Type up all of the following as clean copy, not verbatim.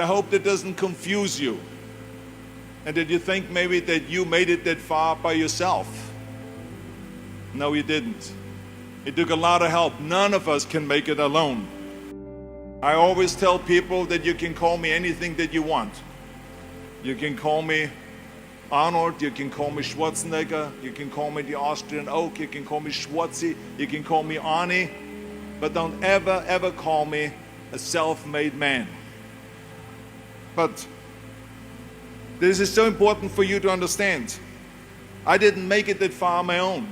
I hope that doesn't confuse you and that you think maybe that you made it that far by yourself. No, you didn't. It took a lot of help. None of us can make it alone. I always tell people that you can call me anything that you want. You can call me Arnold, you can call me Schwazzenegger, you can call me the Austrian Oak, you can call me Schwatzi, you can call me Arnie, but don't ever, ever call me a self-made man. But this is so important for you to understand. I didn't make it that far on my own.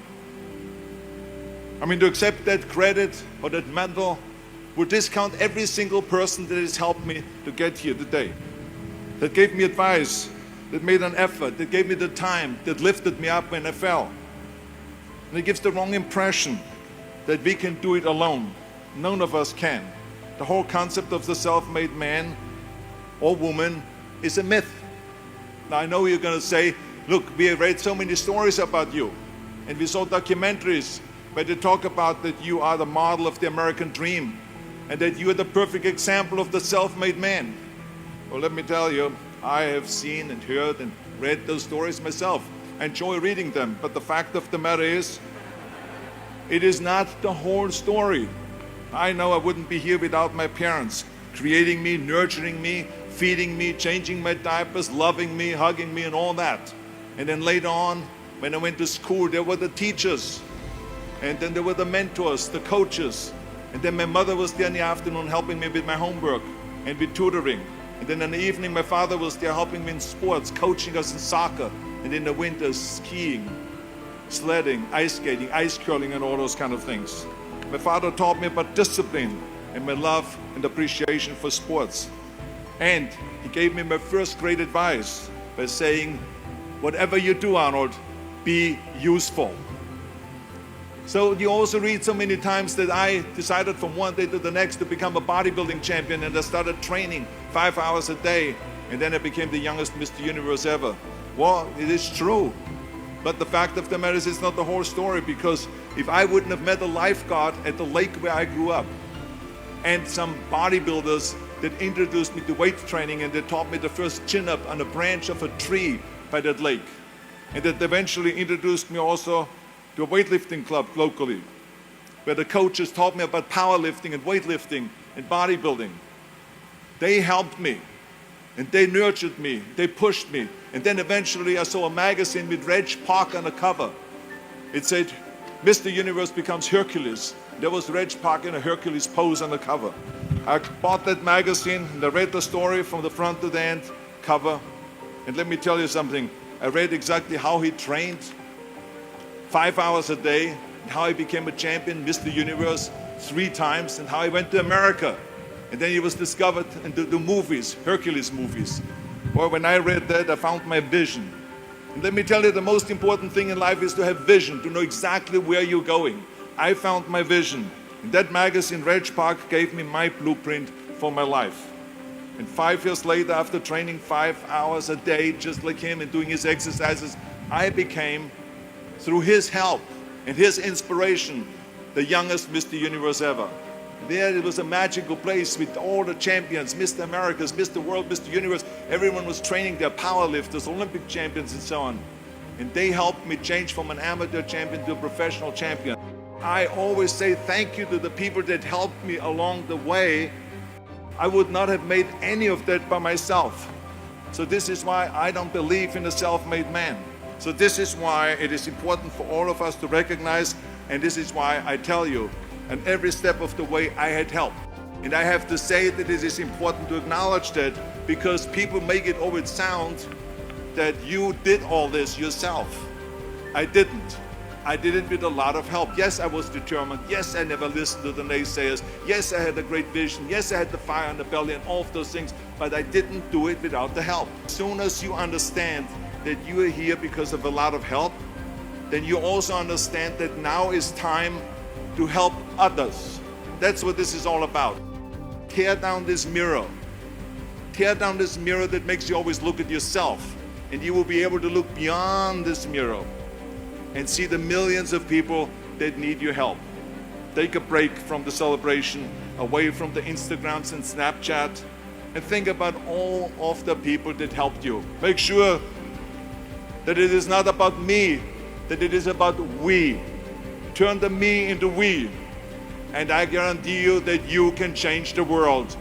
I mean, to accept that credit or that medal would discount every single person that has helped me to get here today, that gave me advice, that made an effort, that gave me the time, that lifted me up when I fell. And it gives the wrong impression that we can do it alone. None of us can. The whole concept of the self-made man or woman is a myth. Now I know you're going to say, look, we have read so many stories about you, and we saw documentaries where they talk about that you are the model of the American dream, and that you are the perfect example of the self-made man. Well, let me tell you, I have seen and heard and read those stories myself. I enjoy reading them, but the fact of the matter is, it is not the whole story. I know I wouldn't be here without my parents, creating me, nurturing me, feeding me, changing my diapers, loving me, hugging me, and all that. And then later on, when I went to school, there were the teachers, and then there were the mentors, the coaches, and then my mother was there in the afternoon helping me with my homework and with tutoring. And then in the evening, my father was there helping me in sports, coaching us in soccer, and in the winter, skiing, sledding, ice skating, ice curling, and all those kind of things. My father taught me about discipline and my love and appreciation for sports. And he gave me my first great advice by saying, whatever you do, Arnold, be useful. So you also read so many times that I decided from one day to the next to become a bodybuilding champion, and I started training 5 hours a day, and then I became the youngest Mr. Universe ever. Well, it is true. But the fact of the matter is it's not the whole story, because if I wouldn't have met a lifeguard at the lake where I grew up, and some bodybuilders that introduced me to weight training, and they taught me the first chin-up on a branch of a tree by that lake, and that eventually introduced me also to a weightlifting club locally, where the coaches taught me about powerlifting and weightlifting and bodybuilding. They helped me, and they nurtured me, they pushed me. And then eventually I saw a magazine with Reg Park on the cover. It said, Mr. Universe becomes Hercules. There was Reg Park in a Hercules pose on the cover. I bought that magazine and I read the story from the front to the end cover. And let me tell you something, I read exactly how he trained 5 hours a day, and how he became a champion, Mr. Universe, 3 times, and how he went to America. And then he was discovered in the movies, Hercules movies. Well, when I read that, I found my vision. And let me tell you, the most important thing in life is to have vision, to know exactly where you're going. I found my vision. In that magazine, Reg Park gave me my blueprint for my life. And 5 years later, after training 5 hours a day, just like him, and doing his exercises, I became, through his help and his inspiration, the youngest Mr. Universe ever. There it was a magical place with all the champions, Mr. Americas, Mr. World, Mr. Universe. Everyone was training their powerlifters, Olympic champions, and so on. And they helped me change from an amateur champion to a professional champion. I always say thank you to the people that helped me along the way. I would not have made any of that by myself. So this is why I don't believe in a self-made man. So this is why it is important for all of us to recognize, and this is why I tell you, and every step of the way I had help. And I have to say that it is important to acknowledge that, because people make it always sound that you did all this yourself. I didn't. I did it with a lot of help. Yes, I was determined. Yes, I never listened to the naysayers. Yes, I had a great vision. Yes, I had the fire in the belly and all of those things, but I didn't do it without the help. As soon as you understand that you are here because of a lot of help, then you also understand that now is time to help others. That's what this is all about. Tear down this mirror. Tear down this mirror that makes you always look at yourself, and you will be able to look beyond this mirror and see the millions of people that need your help. Take a break from the celebration, away from the Instagrams and Snapchat, and think about all of the people that helped you. Make sure that it is not about me, that it is about we. Turn the me into we, and I guarantee you that you can change the world.